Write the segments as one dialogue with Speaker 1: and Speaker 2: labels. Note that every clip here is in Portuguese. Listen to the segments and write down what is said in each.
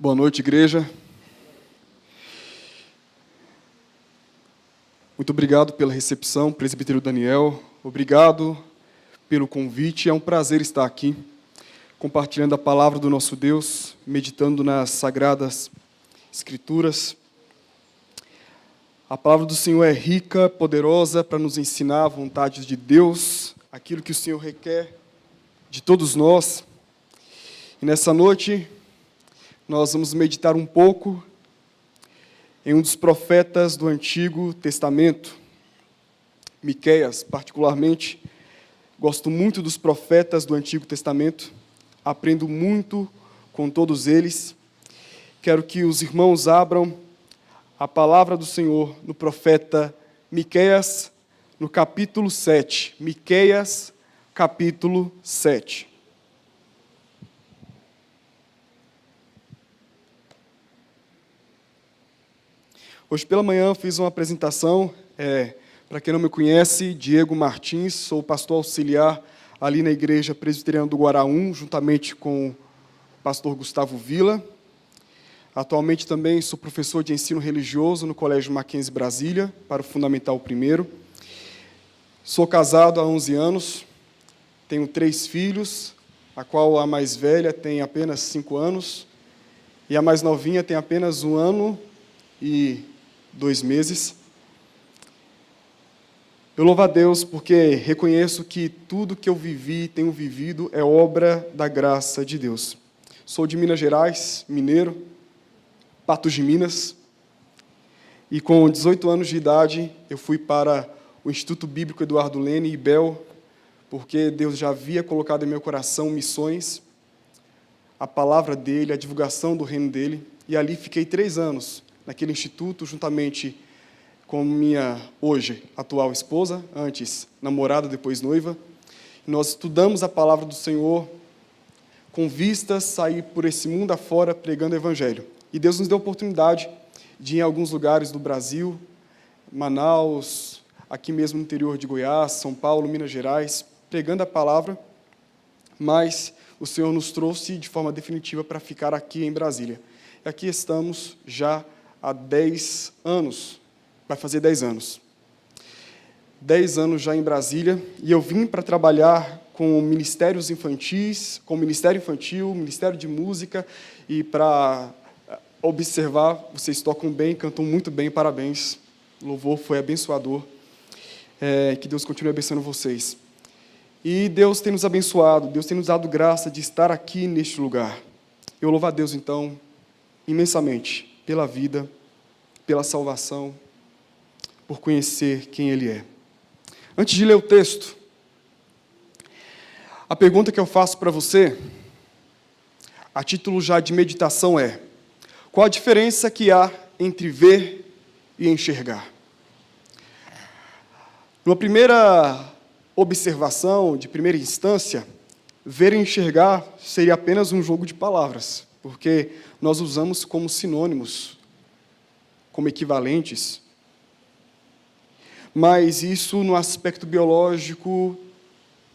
Speaker 1: Boa noite, igreja. Muito obrigado pela recepção, presbítero Daniel. Obrigado pelo convite. É um prazer estar aqui, compartilhando a palavra do nosso Deus, meditando nas sagradas Escrituras. A palavra do Senhor é rica, poderosa, para nos ensinar a vontade de Deus, aquilo que o Senhor requer de todos nós. E nessa noite, nós vamos meditar um pouco em um dos profetas do Antigo Testamento, Miqueias. Particularmente, gosto muito dos profetas do Antigo Testamento, aprendo muito com todos eles. Quero que os irmãos abram a palavra do Senhor no profeta Miqueias, no capítulo 7. Miqueias, capítulo 7. Hoje pela manhã eu fiz uma apresentação, para quem não me conhece, Diego Martins, sou pastor auxiliar ali na Igreja Presbiteriana do Guaraú, juntamente com o pastor Gustavo Vila. Atualmente também sou professor de ensino religioso no Colégio Mackenzie Brasília, para o Fundamental 1º. Sou casado há 11 anos, tenho 3 filhos, a qual a mais velha tem apenas 5 anos, e a mais novinha tem apenas 1 ano e 2 meses. Eu louvo a Deus porque reconheço que tudo que eu vivi e tenho vivido é obra da graça de Deus. Sou de Minas Gerais, mineiro, Patos de Minas, e com 18 anos de idade eu fui para o Instituto Bíblico Eduardo Lene, IBEL, porque Deus já havia colocado em meu coração missões, a palavra dele, a divulgação do reino dele, e ali fiquei 3 anos, naquele instituto, juntamente com minha, hoje, atual esposa, antes namorada, depois noiva. Nós estudamos a palavra do Senhor com vistas a sair por esse mundo afora pregando o Evangelho. E Deus nos deu a oportunidade de ir em alguns lugares do Brasil, Manaus, aqui mesmo no interior de Goiás, São Paulo, Minas Gerais, pregando a palavra, mas o Senhor nos trouxe de forma definitiva para ficar aqui em Brasília. E aqui estamos já há 10 anos, vai fazer 10 anos. 10 anos já em Brasília, e eu vim para trabalhar com ministérios infantis, com o Ministério Infantil, Ministério de Música, e para observar, vocês tocam bem, cantam muito bem, parabéns. O louvor foi abençoador. Que Deus continue abençoando vocês. E Deus tem nos abençoado, Deus tem nos dado graça de estar aqui neste lugar. Eu louvo a Deus, então, imensamente, pela vida, pela salvação, por conhecer quem Ele é. Antes de ler o texto, a pergunta que eu faço para você, a título já de meditação é: qual a diferença que há entre ver e enxergar? Numa primeira observação, de primeira instância, ver e enxergar seria apenas um jogo de palavras, porque nós usamos como sinônimos, como equivalentes. Mas isso, no aspecto biológico,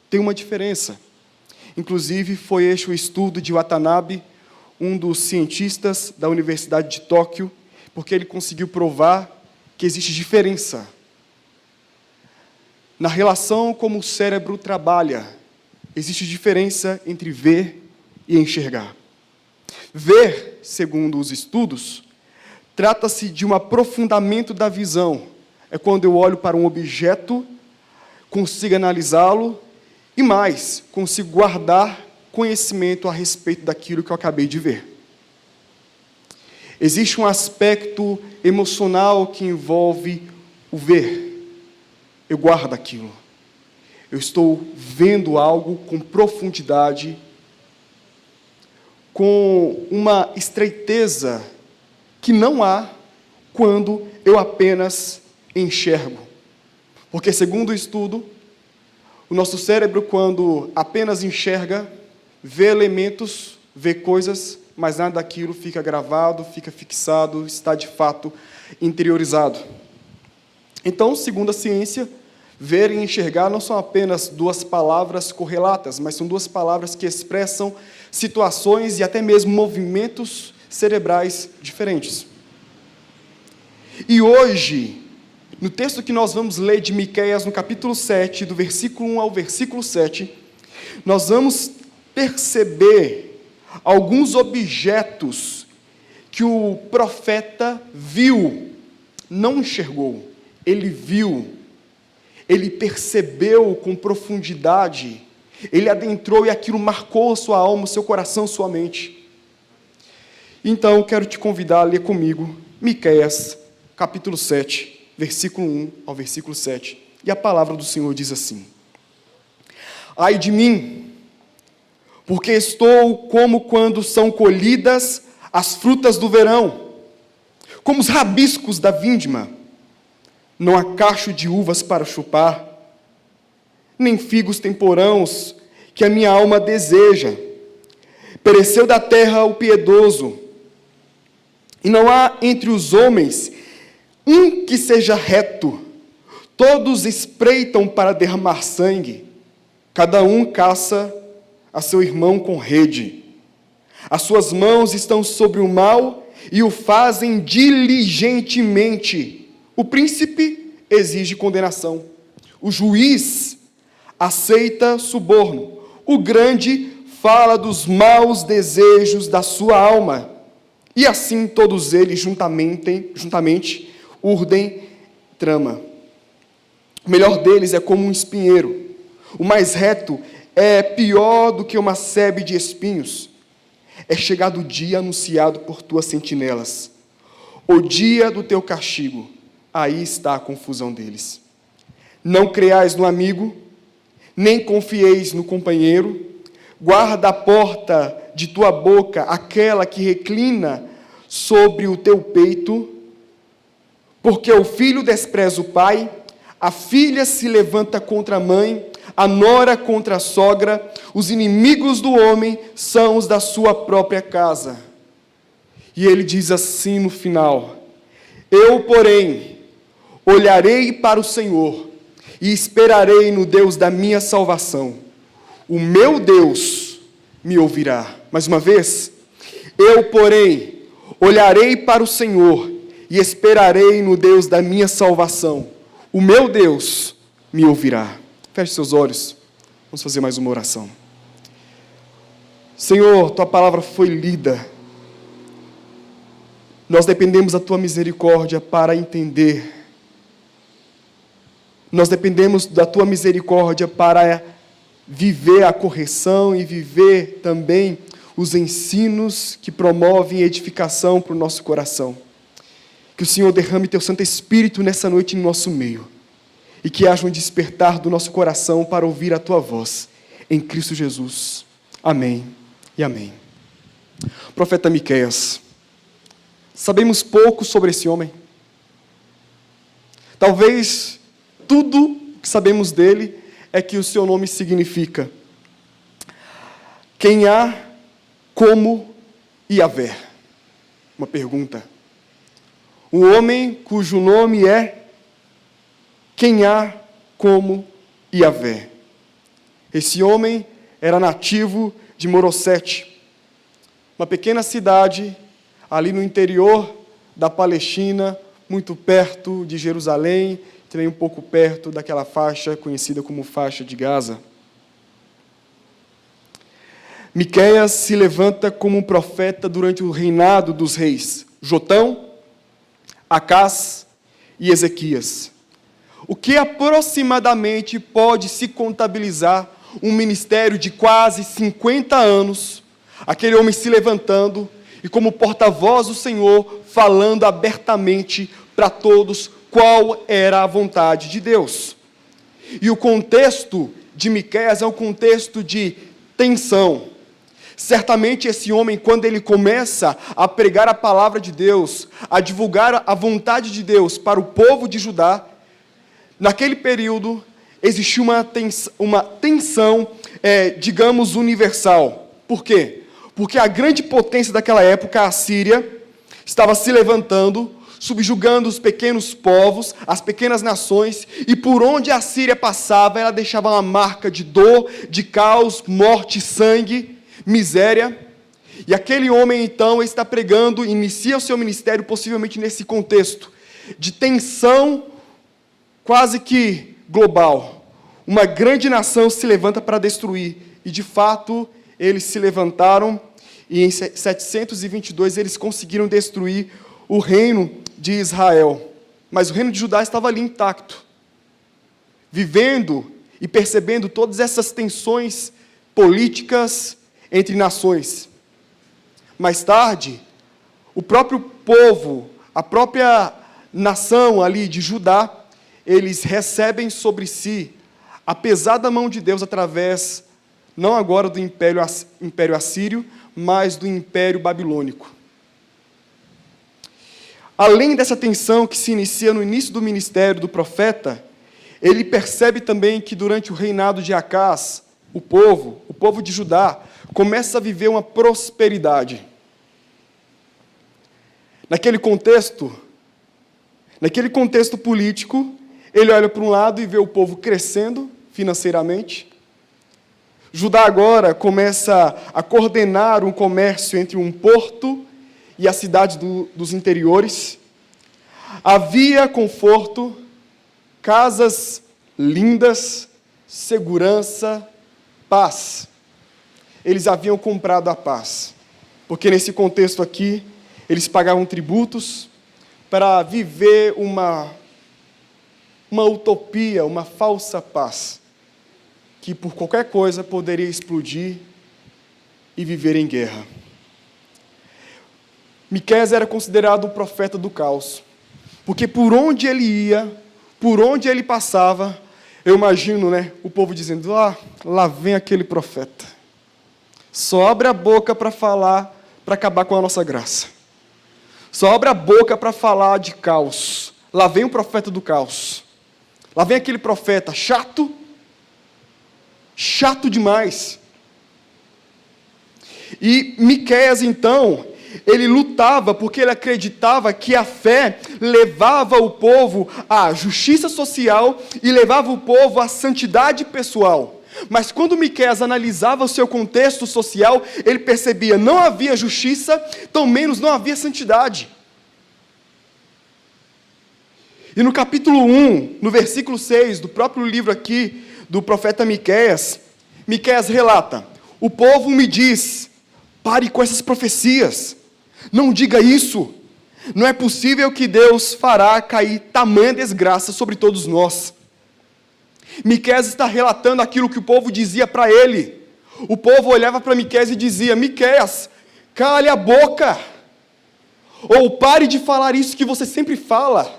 Speaker 1: tem uma diferença. Inclusive, foi este o estudo de Watanabe, um dos cientistas da Universidade de Tóquio, porque ele conseguiu provar que existe diferença na relação como o cérebro trabalha. Existe diferença entre ver e enxergar. Ver, segundo os estudos, trata-se de um aprofundamento da visão. É quando eu olho para um objeto, consigo analisá-lo e mais, consigo guardar conhecimento a respeito daquilo que eu acabei de ver. Existe um aspecto emocional que envolve o ver. Eu guardo aquilo. Eu estou vendo algo com profundidade, com uma estreiteza que não há quando eu apenas enxergo. Porque, segundo o estudo, o nosso cérebro, quando apenas enxerga, vê elementos, vê coisas, mas nada daquilo fica gravado, fica fixado, está de fato interiorizado. Então, segundo a ciência, ver e enxergar não são apenas 2 palavras correlatas, mas são 2 palavras que expressam situações e até mesmo movimentos cerebrais diferentes. E hoje, no texto que nós vamos ler de Miqueias, no capítulo 7, do versículo 1 ao versículo 7, nós vamos perceber alguns objetos que o profeta viu, não enxergou, ele viu, ele percebeu com profundidade, ele adentrou e aquilo marcou a sua alma, o seu coração, sua mente. Então, eu quero te convidar a ler comigo Miqueias, capítulo 7, versículo 1 ao versículo 7. E a palavra do Senhor diz assim: Ai de mim, porque estou como quando são colhidas as frutas do verão, como os rabiscos da vindima. Não há cacho de uvas para chupar, nem figos temporãos que a minha alma deseja. Pereceu da terra o piedoso, e não há entre os homens um que seja reto. Todos espreitam para derramar sangue, cada um caça a seu irmão com rede. As suas mãos estão sobre o mal e o fazem diligentemente. O príncipe exige condenação, o juiz aceita suborno, o grande fala dos maus desejos da sua alma, e assim todos eles juntamente urdem trama. O melhor deles é como um espinheiro, o mais reto é pior do que uma sebe de espinhos. É chegado o dia anunciado por tuas sentinelas, o dia do teu castigo, aí está a confusão deles. Não creais no amigo, nem confieis no companheiro, guarda a porta de tua boca, aquela que reclina sobre o teu peito, porque o filho despreza o pai, a filha se levanta contra a mãe, a nora contra a sogra, os inimigos do homem são os da sua própria casa. E ele diz assim no final: eu, porém, olharei para o Senhor e esperarei no Deus da minha salvação. O meu Deus me ouvirá. Mais uma vez, eu, porém, olharei para o Senhor e esperarei no Deus da minha salvação. O meu Deus me ouvirá. Feche seus olhos. Vamos fazer mais uma oração. Senhor, tua palavra foi lida. Nós dependemos da tua misericórdia para entender. Nós dependemos da tua misericórdia para viver a correção e viver também os ensinos que promovem edificação para o nosso coração. Que o Senhor derrame teu Santo Espírito nessa noite em nosso meio. E que haja um despertar do nosso coração para ouvir a tua voz. Em Cristo Jesus. Amém e amém. Profeta Miqueias. Sabemos pouco sobre esse homem. Talvez tudo que sabemos dele é que o seu nome significa quem há como Yahvé. Uma pergunta. Um homem cujo nome é quem há como Yahvé. Esse homem era nativo de Morosete, uma pequena cidade ali no interior da Palestina, muito perto de Jerusalém, também um pouco perto daquela faixa conhecida como faixa de Gaza. Miqueias se levanta como um profeta durante o reinado dos reis Jotão, Acás e Ezequias. O que aproximadamente pode se contabilizar um ministério de quase 50 anos, aquele homem se levantando e como porta-voz do Senhor, falando abertamente para todos qual era a vontade de Deus. E o contexto de Miqueias é um contexto de tensão. Certamente esse homem, quando ele começa a pregar a palavra de Deus, a divulgar a vontade de Deus para o povo de Judá, naquele período existia uma tensão, digamos, universal. Por quê? Porque a grande potência daquela época, a Síria, estava se levantando, subjugando os pequenos povos, as pequenas nações, e por onde a Síria passava, ela deixava uma marca de dor, de caos, morte, sangue, miséria. E aquele homem, então, está pregando, inicia o seu ministério possivelmente nesse contexto de tensão quase que global. Uma grande nação se levanta para destruir. E, de fato, eles se levantaram e em 722 eles conseguiram destruir o reino de Israel. Mas o reino de Judá estava ali intacto, vivendo e percebendo todas essas tensões políticas entre nações. Mais tarde, o próprio povo, a própria nação ali de Judá, eles recebem sobre si a pesada mão de Deus através, não agora do Império Assírio, mas do Império Babilônico. Além dessa tensão que se inicia no início do ministério do profeta, ele percebe também que durante o reinado de Acás, o povo de Judá, começa a viver uma prosperidade. Naquele contexto político, ele olha para um lado e vê o povo crescendo financeiramente. Judá agora começa a coordenar um comércio entre um porto e a cidade dos interiores. Havia conforto, casas lindas, segurança, paz. Eles haviam comprado a paz, porque nesse contexto aqui, eles pagavam tributos para viver uma utopia, uma falsa paz, que por qualquer coisa poderia explodir e viver em guerra. Miqueias era considerado o profeta do caos, porque por onde ele ia, por onde ele passava, eu imagino, o povo dizendo, lá vem aquele profeta, só abre a boca para falar, para acabar com a nossa graça, só abre a boca para falar de caos, lá vem o profeta do caos, lá vem aquele profeta chato demais. E Miqueias, então, ele lutava porque ele acreditava que a fé levava o povo à justiça social e levava o povo à santidade pessoal. Mas quando Miqueias analisava o seu contexto social, ele percebia que não havia justiça, tão menos não havia santidade. E no capítulo 1, no versículo 6, do próprio livro aqui, do profeta Miqueias, Miqueias relata, o povo me diz, pare com essas profecias, não diga isso, não é possível que Deus fará cair tamanha desgraça sobre todos nós. Miqueias está relatando aquilo que o povo dizia para ele. O povo olhava para Miqueias e dizia, Miqueias, cale a boca, ou pare de falar isso que você sempre fala.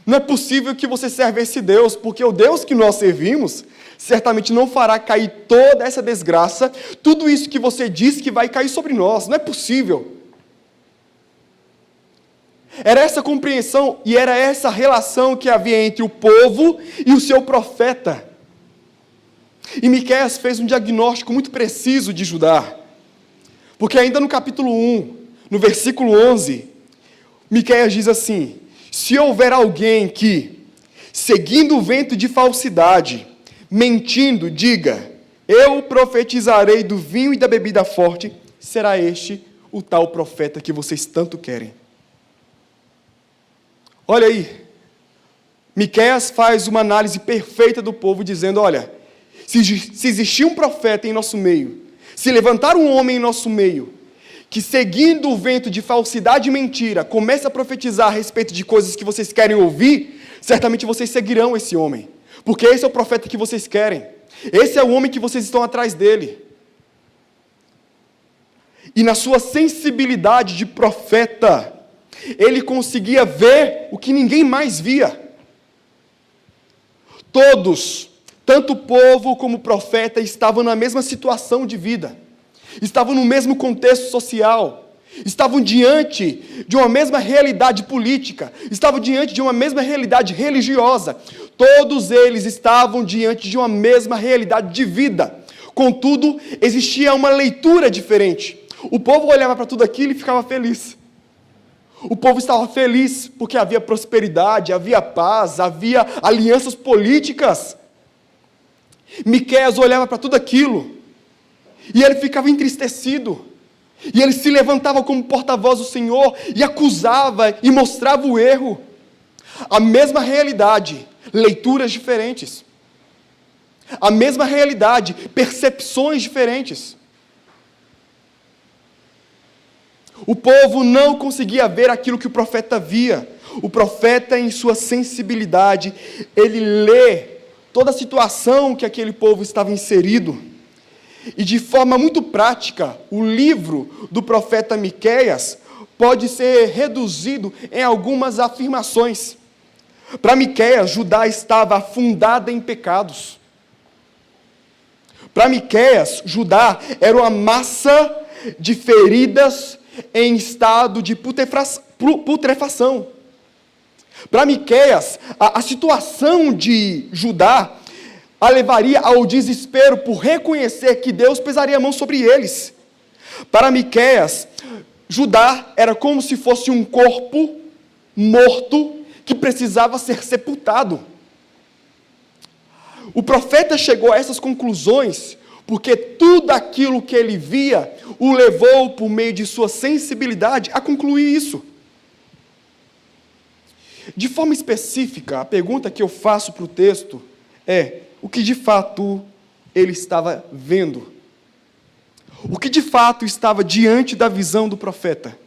Speaker 1: Não é possível que você serve esse Deus, porque o Deus que nós servimos, certamente não fará cair toda essa desgraça, tudo isso que você diz que vai cair sobre nós, não é possível. Era essa compreensão e era essa relação que havia entre o povo e o seu profeta. E Miqueias fez um diagnóstico muito preciso de Judá, porque ainda no capítulo 1, no versículo 11, Miqueias diz assim, se houver alguém que, seguindo o vento de falsidade, mentindo, diga, eu profetizarei do vinho e da bebida forte, será este o tal profeta que vocês tanto querem. Olha aí, Miqueias faz uma análise perfeita do povo, dizendo, olha, se existir um profeta em nosso meio, se levantar um homem em nosso meio, que seguindo o vento de falsidade e mentira, começa a profetizar a respeito de coisas que vocês querem ouvir, certamente vocês seguirão esse homem, porque esse é o profeta que vocês querem, esse é o homem que vocês estão atrás dele. E na sua sensibilidade de profeta, ele conseguia ver o que ninguém mais via. Todos, tanto o povo como o profeta, estavam na mesma situação de vida, estavam no mesmo contexto social, estavam diante de uma mesma realidade política, estavam diante de uma mesma realidade religiosa, todos eles estavam diante de uma mesma realidade de vida, contudo, existia uma leitura diferente. O povo olhava para tudo aquilo e ficava feliz. O povo estava feliz porque havia prosperidade, havia paz, havia alianças políticas. Miqueias olhava para tudo aquilo e ele ficava entristecido, E ele se levantava como porta-voz do Senhor e acusava e mostrava o erro. A mesma realidade, leituras diferentes. A mesma realidade, percepções diferentes. O povo não conseguia ver aquilo que o profeta via. O profeta, em sua sensibilidade, ele lê toda a situação que aquele povo estava inserido. E de forma muito prática, o livro do profeta Miqueias pode ser reduzido em algumas afirmações. Para Miqueias, Judá estava afundada em pecados. Para Miqueias, Judá era uma massa de feridas em estado de putrefação. Para Miqueias, a situação de Judá a levaria ao desespero por reconhecer que Deus pesaria a mão sobre eles. Para Miqueias, Judá era como se fosse um corpo morto que precisava ser sepultado. O profeta chegou a essas conclusões porque tudo aquilo que ele via o levou, por meio de sua sensibilidade, a concluir isso. De forma específica, a pergunta que eu faço para o texto é: o que de fato ele estava vendo? O que de fato estava diante da visão do profeta?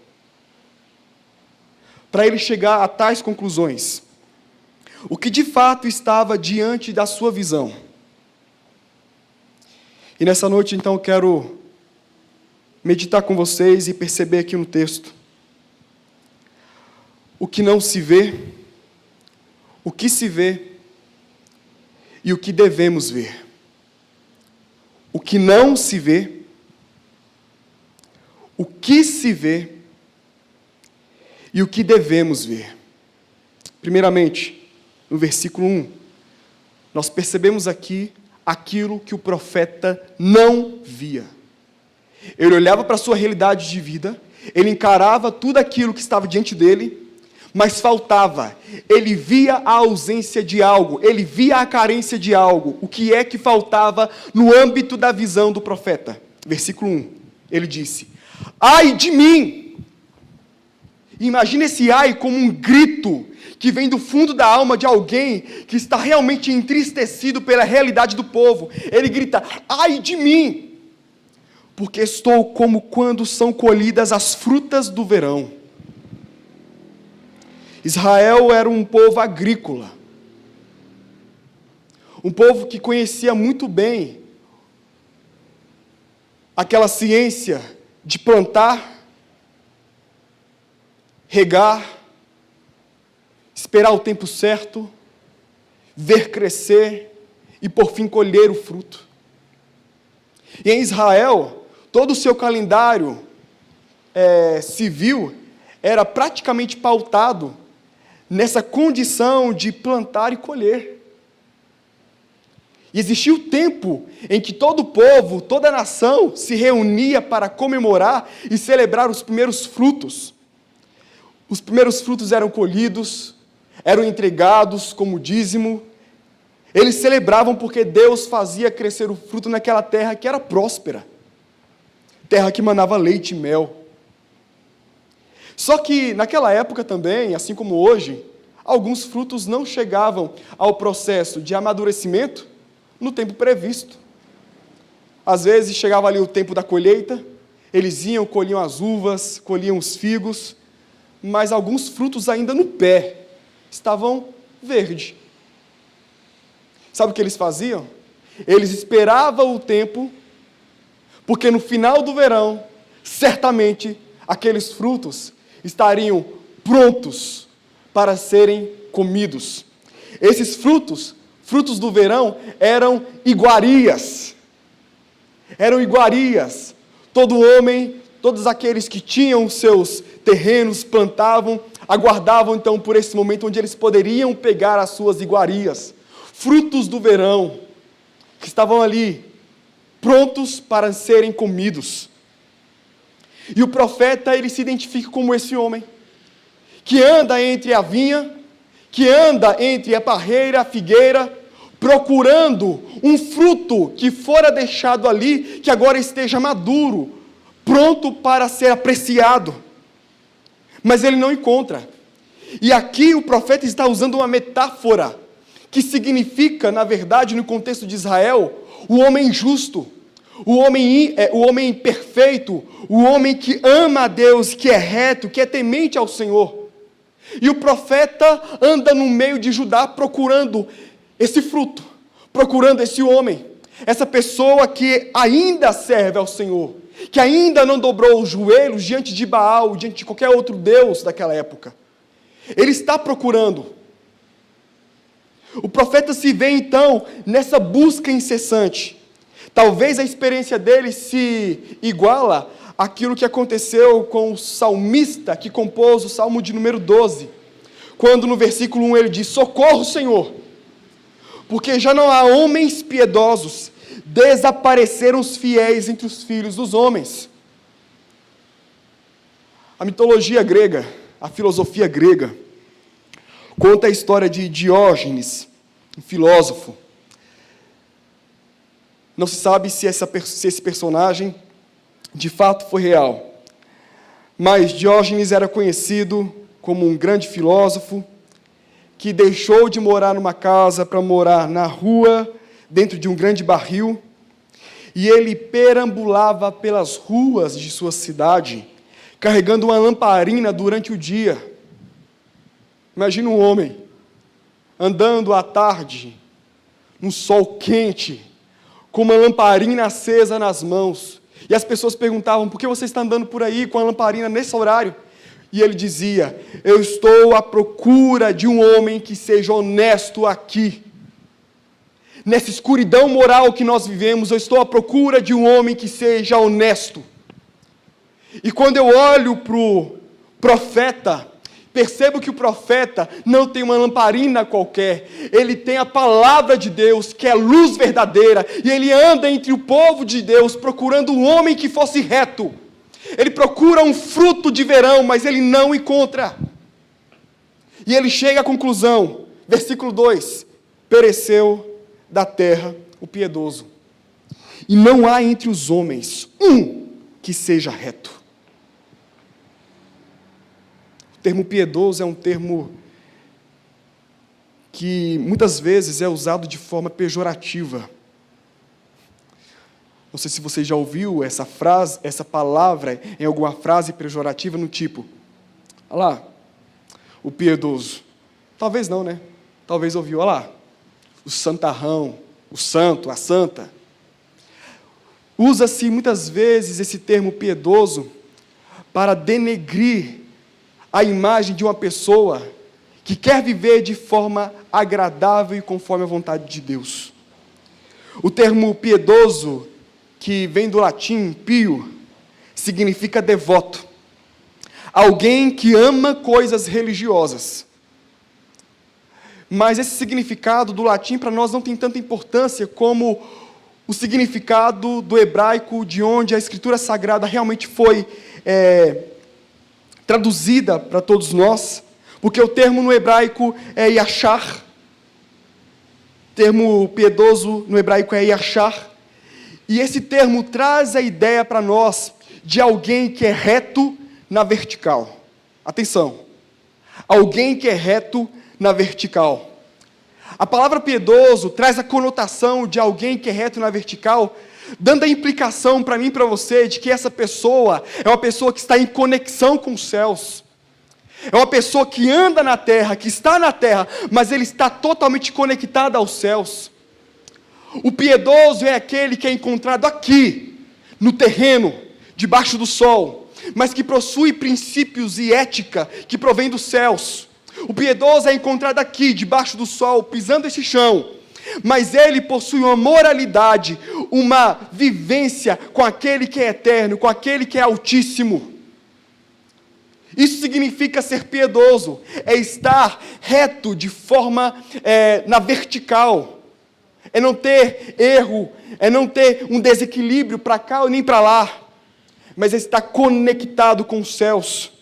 Speaker 1: Para ele chegar a tais conclusões. O que de fato estava diante da sua visão? E nessa noite, então, eu quero meditar com vocês e perceber aqui no texto o que não se vê, o que se vê e o que devemos ver. O que não se vê, o que se vê e o que devemos ver. Primeiramente, no versículo 1, nós percebemos aqui aquilo que o profeta não via. Ele olhava para a sua realidade de vida, ele encarava tudo aquilo que estava diante dele, mas faltava. Ele via a ausência de algo, ele via a carência de algo. O que é que faltava no âmbito da visão do profeta? Versículo 1, ele disse: ai de mim! Imagina esse ai como um grito que vem do fundo da alma de alguém que está realmente entristecido pela realidade do povo. Ele grita: ai de mim! Porque estou como quando são colhidas as frutas do verão. Israel era um povo agrícola. Um povo que conhecia muito bem aquela ciência de plantar, regar, esperar o tempo certo, ver crescer e por fim colher o fruto. E em Israel, todo o seu calendário civil era praticamente pautado nessa condição de plantar e colher. E existia o tempo em que todo o povo, toda a nação se reunia para comemorar e celebrar os primeiros frutos. Os primeiros frutos eram colhidos, eram entregados como dízimo. Eles celebravam porque Deus fazia crescer o fruto naquela terra que era próspera, terra que manava leite e mel. Só que naquela época também, assim como hoje, alguns frutos não chegavam ao processo de amadurecimento no tempo previsto. Às vezes chegava ali o tempo da colheita, eles iam, colhiam as uvas, colhiam os figos, mas alguns frutos ainda no pé estavam verdes. Sabe o que eles faziam? Eles esperavam o tempo, porque no final do verão, certamente, aqueles frutos estariam prontos para serem comidos. Esses frutos do verão, eram iguarias. Eram iguarias. Todo homem, todos aqueles que tinham seus terrenos, plantavam, aguardavam então por esse momento onde eles poderiam pegar as suas iguarias. Frutos do verão, que estavam ali, prontos para serem comidos. E o profeta, ele se identifica como esse homem, que anda entre a vinha, que anda entre a parreira e a figueira, procurando um fruto que fora deixado ali, que agora esteja maduro, pronto para ser apreciado, mas ele não encontra. E aqui o profeta está usando uma metáfora, que significa, na verdade, no contexto de Israel, o homem justo, o homem perfeito, o homem que ama a Deus, que é reto, que é temente ao Senhor. E o profeta anda no meio de Judá procurando esse fruto, procurando esse homem, essa pessoa que ainda serve ao Senhor, que ainda não dobrou os joelhos diante de Baal, diante de qualquer outro deus daquela época. Ele está procurando. O profeta se vê então nessa busca incessante. Talvez a experiência dele se iguala àquilo que aconteceu com o salmista que compôs o Salmo de número 12, quando no versículo 1 ele diz: socorro, Senhor, porque já não há homens piedosos, desapareceram os fiéis entre os filhos dos homens. A mitologia grega, a filosofia grega, conta a história de Diógenes, um filósofo. Não se sabe se esse personagem de fato foi real, mas Diógenes era conhecido como um grande filósofo que deixou de morar numa casa para morar na rua, dentro de um grande barril, e ele perambulava pelas ruas de sua cidade, carregando uma lamparina durante o dia. Imagina um homem andando à tarde, num sol quente, com uma lamparina acesa nas mãos, e as pessoas perguntavam: por que você está andando por aí com a lamparina nesse horário? E ele dizia: eu estou à procura de um homem que seja honesto aqui. Nessa escuridão moral que nós vivemos, eu estou à procura de um homem que seja honesto. E quando eu olho para o profeta, percebo que o profeta não tem uma lamparina qualquer, ele tem a palavra de Deus, que é luz verdadeira, e ele anda entre o povo de Deus procurando um homem que fosse reto. Ele procura um fruto de verão, mas ele não encontra. E ele chega à conclusão, versículo 2: pereceu da terra o piedoso, e não há entre os homens um que seja reto. O termo piedoso é um termo que muitas vezes é usado de forma pejorativa. Não sei se você já ouviu essa frase, essa palavra em alguma frase pejorativa no tipo: olha lá, o piedoso. Talvez não, né? Talvez ouviu: olha lá, o santarrão, o santo, a santa. Usa-se muitas vezes esse termo piedoso para denegrir a imagem de uma pessoa que quer viver de forma agradável e conforme a vontade de Deus. O termo piedoso, que vem do latim pio, significa devoto. Alguém que ama coisas religiosas. Mas esse significado do latim para nós não tem tanta importância como o significado do hebraico, de onde a Escritura Sagrada realmente foi traduzida para todos nós, porque o termo no hebraico é yachar, o termo piedoso no hebraico é yachar, e esse termo traz a ideia para nós de alguém que é reto na vertical. Atenção, alguém que é reto na vertical. A palavra piedoso traz a conotação de alguém que é reto na vertical, dando a implicação para mim e para você de que essa pessoa é uma pessoa que está em conexão com os céus. É uma pessoa que anda na terra, que está na terra, mas ele está totalmente conectado aos céus. O piedoso é aquele que é encontrado aqui, no terreno, debaixo do sol, mas que possui princípios e ética que provém dos céus. O piedoso é encontrado aqui, debaixo do sol, pisando esse chão, mas ele possui uma moralidade, uma vivência com aquele que é eterno, com aquele que é altíssimo. Isso significa ser piedoso, é estar reto de forma na vertical, é não ter erro, é não ter um desequilíbrio para cá ou nem para lá, mas é estar conectado com os céus.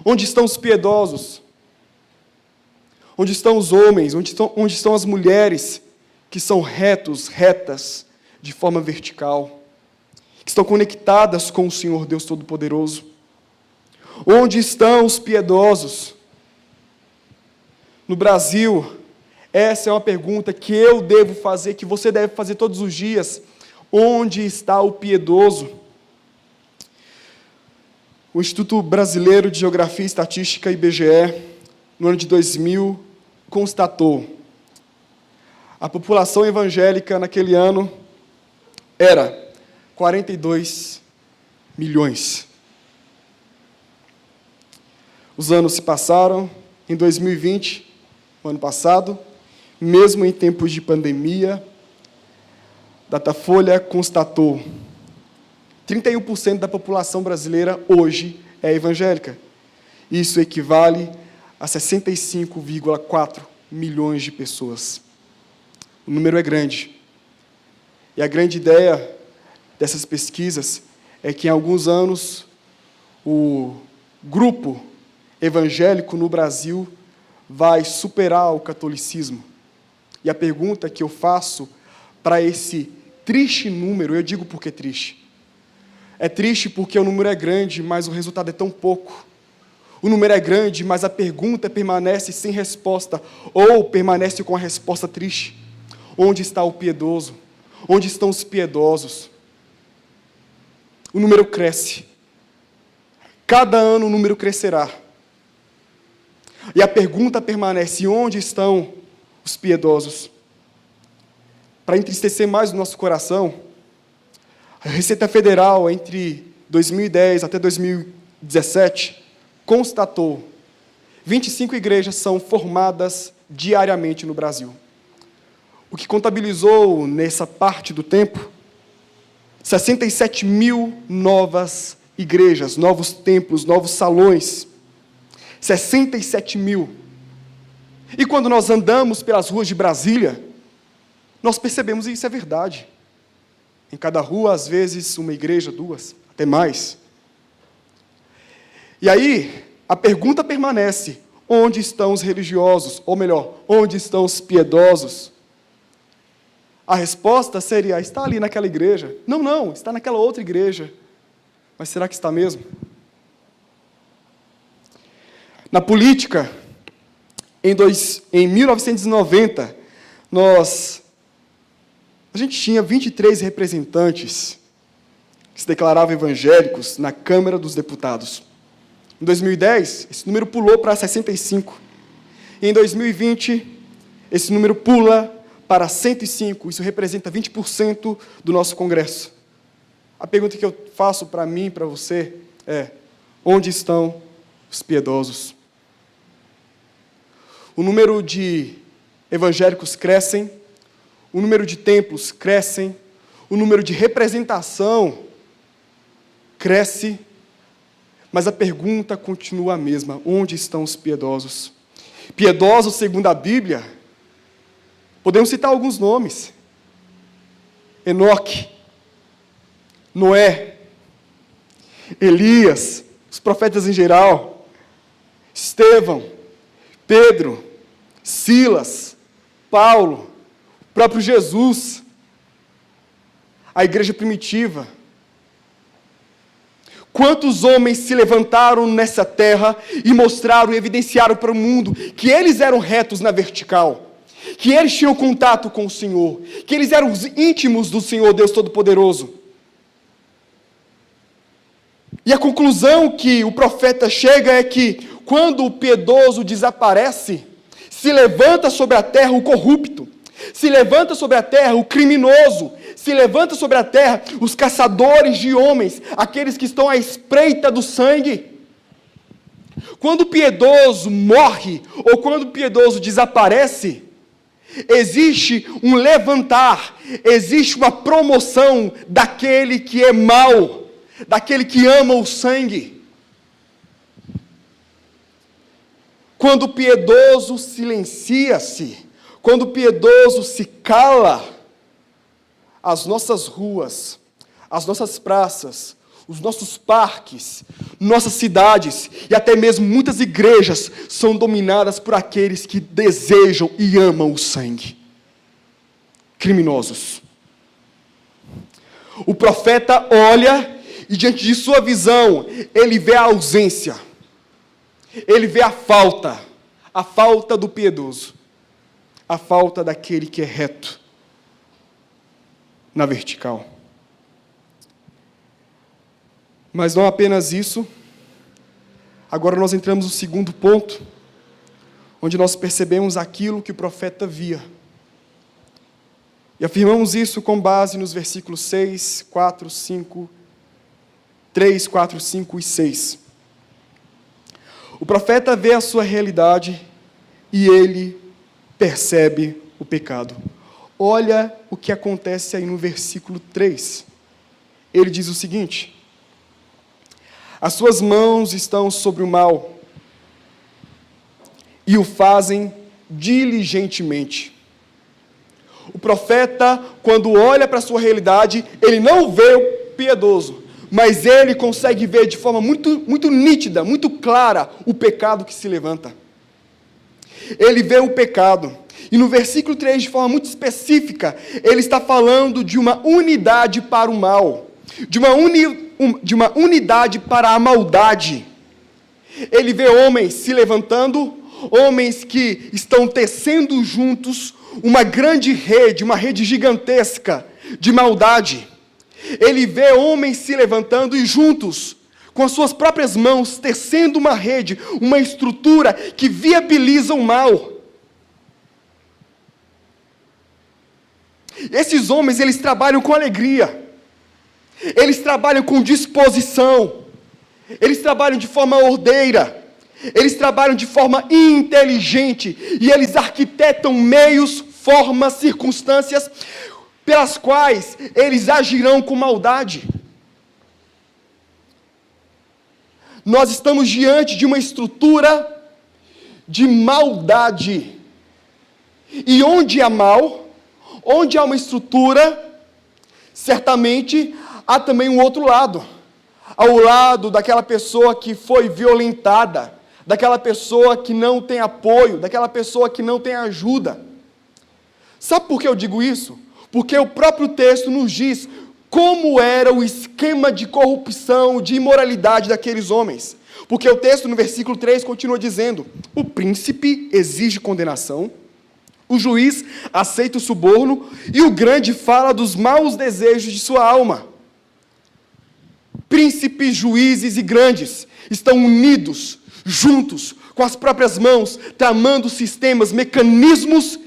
Speaker 1: Onde estão os piedosos? Onde estão os homens? Onde estão as mulheres que são retos, retas, de forma vertical? que estão conectadas com o Senhor Deus Todo-Poderoso? Onde estão os piedosos? No Brasil, essa é uma pergunta que eu devo fazer, que você deve fazer todos os dias. Onde está o piedoso? O Instituto Brasileiro de Geografia e Estatística, IBGE, no ano de 2000, constatou: a população evangélica naquele ano era 42 milhões. Os anos se passaram. Em 2020, o ano passado, mesmo em tempos de pandemia, Datafolha constatou: 31% da população brasileira hoje é evangélica. Isso equivale a 65,4 milhões de pessoas. O número é grande. E a grande ideia dessas pesquisas é que, em alguns anos, o grupo evangélico no Brasil vai superar o catolicismo. E a pergunta que eu faço para esse triste número, eu digo por que triste. É triste porque o número é grande, mas o resultado é tão pouco. O número é grande, mas a pergunta permanece sem resposta, ou permanece com a resposta triste. Onde está o piedoso? Onde estão os piedosos? O número cresce. Cada ano o número crescerá. E a pergunta permanece: onde estão os piedosos? Para entristecer mais o nosso coração, a Receita Federal, entre 2010 até 2017, constatou: 25 igrejas são formadas diariamente no Brasil. O que contabilizou, nessa parte do tempo, 67 mil novas igrejas, novos templos, novos salões. 67 mil. E quando nós andamos pelas ruas de Brasília, nós percebemos que isso é verdade. Em cada rua, às vezes, uma igreja, duas, até mais. E aí, a pergunta permanece: onde estão os religiosos? Ou melhor, onde estão os piedosos? A resposta seria: está ali naquela igreja. Não, está naquela outra igreja. Mas será que está mesmo? Na política, em 1990, a gente tinha 23 representantes que se declaravam evangélicos na Câmara dos Deputados. Em 2010, esse número pulou para 65. E em 2020, esse número pula para 105. Isso representa 20% do nosso Congresso. A pergunta que eu faço para mim e para você é: onde estão os piedosos? O número de evangélicos crescem, o número de templos crescem, o número de representação cresce, mas a pergunta continua a mesma: onde estão os piedosos? Piedosos, segundo a Bíblia, podemos citar alguns nomes: Enoque, Noé, Elias, os profetas em geral, Estevão, Pedro, Silas, Paulo, o próprio Jesus, a igreja primitiva. Quantos homens se levantaram nessa terra e mostraram e evidenciaram para o mundo que eles eram retos na vertical, que eles tinham contato com o Senhor, que eles eram os íntimos do Senhor Deus Todo-Poderoso. E a conclusão que o profeta chega é que, quando o piedoso desaparece, se levanta sobre a terra o corrupto, se levanta sobre a terra o criminoso, se levanta sobre a terra os caçadores de homens, aqueles que estão à espreita do sangue. Quando o piedoso morre, ou quando o piedoso desaparece, existe um levantar, existe uma promoção daquele que é mau, daquele que ama o sangue. Quando o piedoso silencia-se, quando o piedoso se cala, as nossas ruas, as nossas praças, os nossos parques, nossas cidades e até mesmo muitas igrejas são dominadas por aqueles que desejam e amam o sangue. Criminosos. O profeta olha e diante de sua visão, ele vê a ausência. Ele vê a falta do piedoso, a falta daquele que é reto na vertical. Mas não apenas isso, agora nós entramos no segundo ponto, onde nós percebemos aquilo que o profeta via. E afirmamos isso com base nos versículos 6, 4, 5, 3, 4, 5 e 6. O profeta vê a sua realidade e ele percebe o pecado. Olha o que acontece aí no versículo 3. Ele diz o seguinte: as suas mãos estão sobre o mal e o fazem diligentemente. O profeta, quando olha para a sua realidade, ele não vê o piedoso, mas ele consegue ver de forma muito nítida, muito clara, o pecado que se levanta. Ele vê o pecado. E no versículo 3, de forma muito específica, ele está falando de uma unidade para o mal, de uma unidade para a maldade. Ele vê homens se levantando, homens que estão tecendo juntos uma grande rede, uma rede gigantesca de maldade. Ele vê homens se levantando e juntos, com as suas próprias mãos, tecendo uma rede, uma estrutura que viabiliza o mal. Esses homens, eles trabalham com alegria, eles trabalham com disposição, eles trabalham de forma ordeira, eles trabalham de forma inteligente, e eles arquitetam meios, formas, circunstâncias, pelas quais eles agirão com maldade. Nós estamos diante de uma estrutura de maldade, e onde há mal, onde há uma estrutura, certamente há também um outro lado. Ao lado daquela pessoa que foi violentada, daquela pessoa que não tem apoio, daquela pessoa que não tem ajuda. Sabe por que eu digo isso? Porque o próprio texto nos diz como era o esquema de corrupção, de imoralidade daqueles homens. Porque o texto no versículo 3 continua dizendo: o príncipe exige condenação, o juiz aceita o suborno e o grande fala dos maus desejos de sua alma. Príncipes, juízes e grandes estão unidos, juntos, com as próprias mãos, tramando sistemas, mecanismos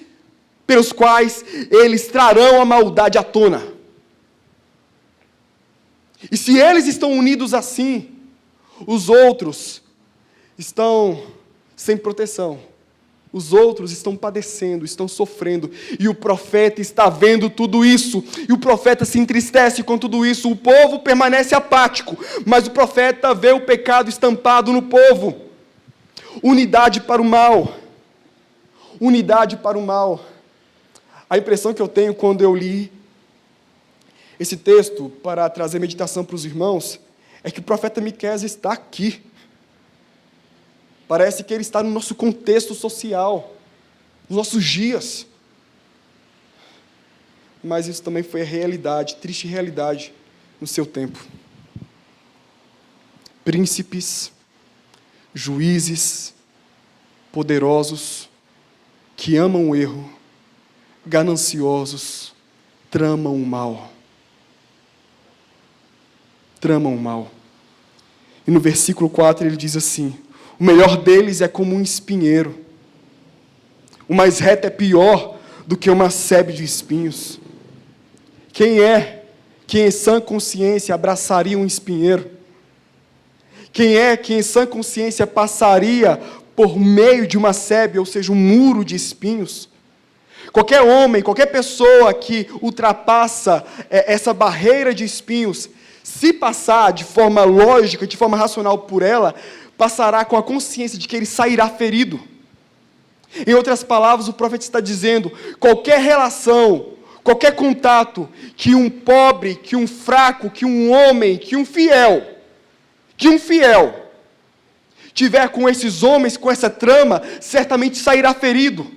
Speaker 1: pelos quais eles trarão a maldade à tona. E se eles estão unidos assim, os outros estão sem proteção. Os outros estão padecendo, estão sofrendo, e o profeta está vendo tudo isso, e o profeta se entristece com tudo isso. O povo permanece apático, mas o profeta vê o pecado estampado no povo. Unidade para o mal. Unidade para o mal. A impressão que eu tenho quando eu li esse texto para trazer meditação para os irmãos é que o profeta Miqueias está aqui. Parece que ele está no nosso contexto social, nos nossos dias. Mas isso também foi a realidade, triste realidade, no seu tempo. Príncipes, juízes, poderosos, que amam o erro, gananciosos, tramam o mal. Tramam o mal. E no versículo 4 ele diz assim: o melhor deles é como um espinheiro. O mais reto é pior do que uma sebe de espinhos. Quem em sã consciência abraçaria um espinheiro? Quem em sã consciência passaria por meio de uma sebe, ou seja, um muro de espinhos? Qualquer homem, qualquer pessoa que ultrapassa essa barreira de espinhos, se passar de forma lógica, de forma racional por ela, passará com a consciência de que ele sairá ferido. Em outras palavras, o profeta está dizendo: qualquer relação, qualquer contato que um pobre, que um fraco, que um homem, que um fiel tiver com esses homens, com essa trama, certamente sairá ferido.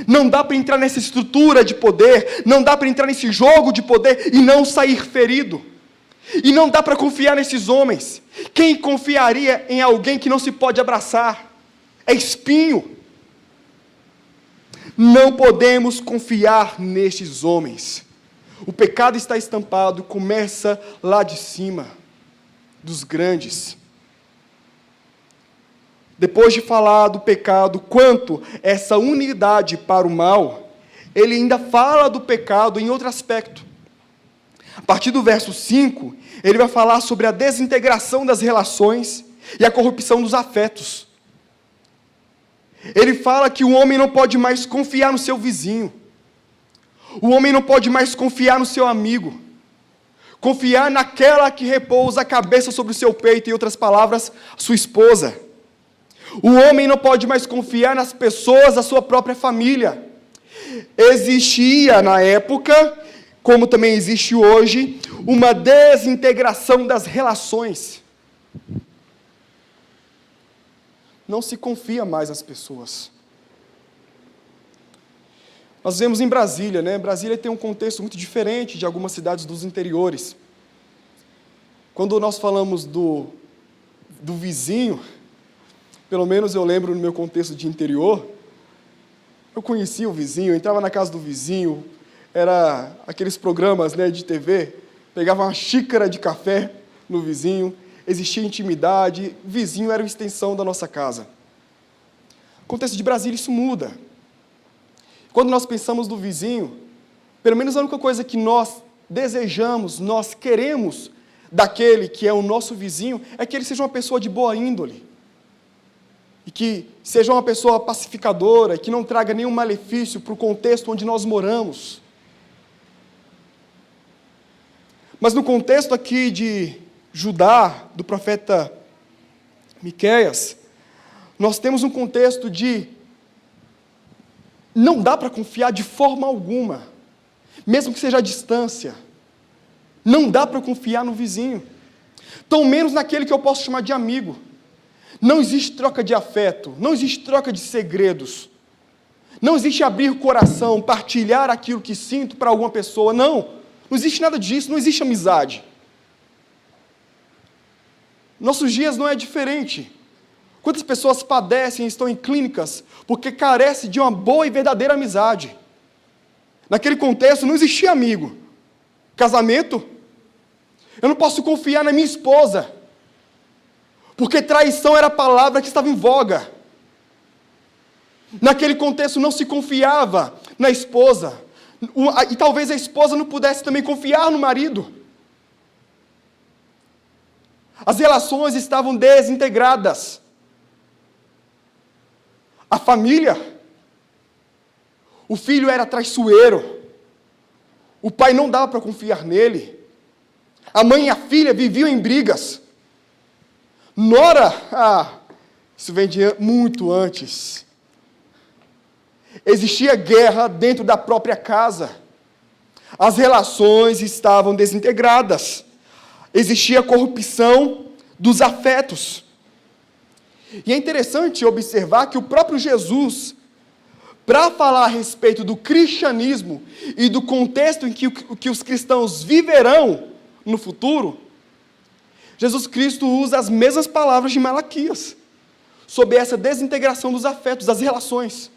Speaker 1: Não dá para entrar nessa estrutura de poder, não dá para entrar nesse jogo de poder e não sair ferido. E não dá para confiar nesses homens. Quem confiaria em alguém que não se pode abraçar? É espinho. Não podemos confiar nestes homens. O pecado está estampado, começa lá de cima, dos grandes. Depois de falar do pecado, quanto essa unidade para o mal, ele ainda fala do pecado em outro aspecto. A partir do verso 5, ele vai falar sobre a desintegração das relações e a corrupção dos afetos. Ele fala que o homem não pode mais confiar no seu vizinho. O homem não pode mais confiar no seu amigo. Confiar naquela que repousa a cabeça sobre o seu peito, em outras palavras, sua esposa. O homem não pode mais confiar nas pessoas da sua própria família. Existia na época, como também existe hoje, uma desintegração das relações. Não se confia mais nas pessoas. Nós vemos em Brasília, né? Brasília tem um contexto muito diferente de algumas cidades dos interiores. Quando nós falamos do vizinho, pelo menos eu lembro no meu contexto de interior, eu conhecia o vizinho, eu entrava na casa do vizinho, era aqueles programas, né, de TV, pegava uma xícara de café no vizinho, existia intimidade, o vizinho era uma extensão da nossa casa. No contexto de Brasília isso muda. Quando nós pensamos do vizinho, pelo menos a única coisa que nós desejamos, nós queremos daquele que é o nosso vizinho, é que ele seja uma pessoa de boa índole. E que seja uma pessoa pacificadora, que não traga nenhum malefício para o contexto onde nós moramos. Mas no contexto aqui de Judá, do profeta Miqueias, nós temos um contexto de não dá para confiar de forma alguma, mesmo que seja à distância. Não dá para confiar no vizinho, tão menos naquele que eu posso chamar de amigo. Não existe troca de afeto, não existe troca de segredos, não existe abrir o coração, partilhar aquilo que sinto para alguma pessoa, não existe nada disso, não existe amizade. Nossos dias não é diferente. Quantas pessoas padecem e estão em clínicas porque carecem de uma boa e verdadeira amizade? Naquele contexto não existia amigo. Casamento, eu não posso confiar na minha esposa, porque traição era a palavra que estava em voga. Naquele contexto não se confiava na esposa, e talvez a esposa não pudesse também confiar no marido. As relações estavam desintegradas. A família, o filho era traiçoeiro, o pai não dava para confiar nele, a mãe e a filha viviam em brigas. Nora, isso vem de muito antes. Existia guerra dentro da própria casa. As relações estavam desintegradas. Existia corrupção dos afetos. E é interessante observar que o próprio Jesus, para falar a respeito do cristianismo e do contexto em que os cristãos viverão no futuro, Jesus Cristo usa as mesmas palavras de Malaquias, sobre essa desintegração dos afetos, das relações.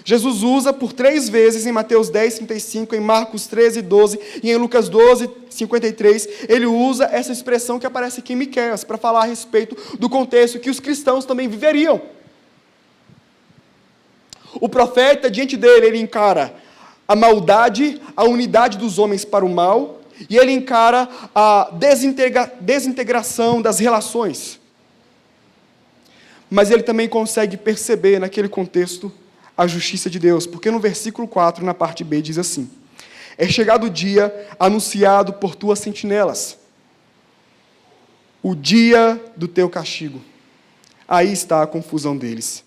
Speaker 1: Jesus usa por 3 vezes em Mateus 10, 35, em Marcos 13, 12 e em Lucas 12, 53, ele usa essa expressão que aparece aqui em Miqueias, para falar a respeito do contexto que os cristãos também viveriam. O profeta, diante dele, ele encara a maldade, a unidade dos homens para o mal, e ele encara a desintegração das relações. Mas ele também consegue perceber, naquele contexto, a justiça de Deus, porque no versículo 4, na parte B, diz assim: é chegado o dia anunciado por tuas sentinelas, o dia do teu castigo. Aí está a confusão deles.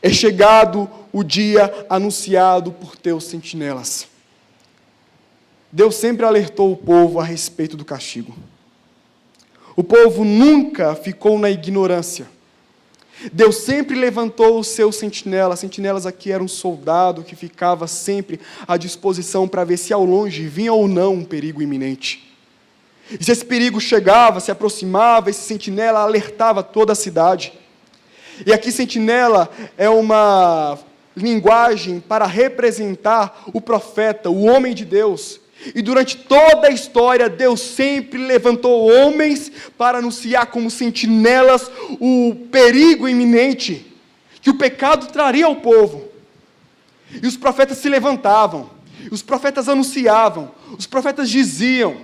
Speaker 1: É chegado o dia anunciado por teus sentinelas. Deus sempre alertou o povo a respeito do castigo. O povo nunca ficou na ignorância. Deus sempre levantou os seus sentinelas. Sentinelas aqui eram um soldado que ficava sempre à disposição para ver se ao longe vinha ou não um perigo iminente. E se esse perigo chegava, se aproximava, esse sentinela alertava toda a cidade. E aqui sentinela é uma linguagem para representar o profeta, o homem de Deus. E durante toda a história, Deus sempre levantou homens para anunciar como sentinelas o perigo iminente que o pecado traria ao povo. E os profetas se levantavam, os profetas anunciavam, os profetas diziam,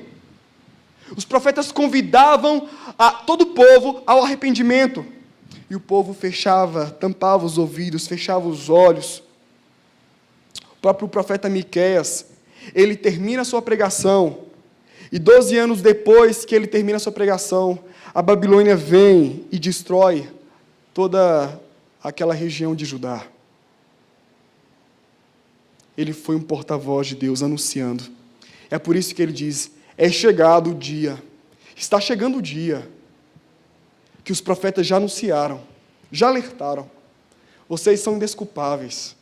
Speaker 1: os profetas convidavam a todo o povo ao arrependimento. E o povo fechava, tampava os ouvidos, fechava os olhos. O próprio profeta Miqueias, ele termina a sua pregação, e 12 anos depois que ele termina a sua pregação, a Babilônia vem e destrói toda aquela região de Judá. Ele foi um porta-voz de Deus anunciando. É por isso que ele diz, é chegado o dia, está chegando o dia, que os profetas já anunciaram, já alertaram, vocês são indesculpáveis.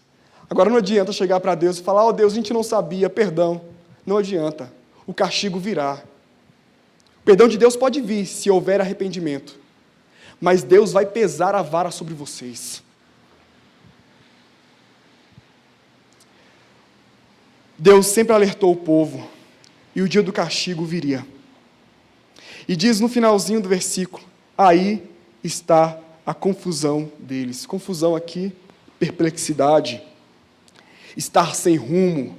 Speaker 1: Agora não adianta chegar para Deus e falar, ó Deus, a gente não sabia, perdão. Não adianta, o castigo virá. O perdão de Deus pode vir, se houver arrependimento. Mas Deus vai pesar a vara sobre vocês. Deus sempre alertou o povo, e o dia do castigo viria. E diz no finalzinho do versículo, aí está a confusão deles. Confusão aqui, perplexidade, estar sem rumo,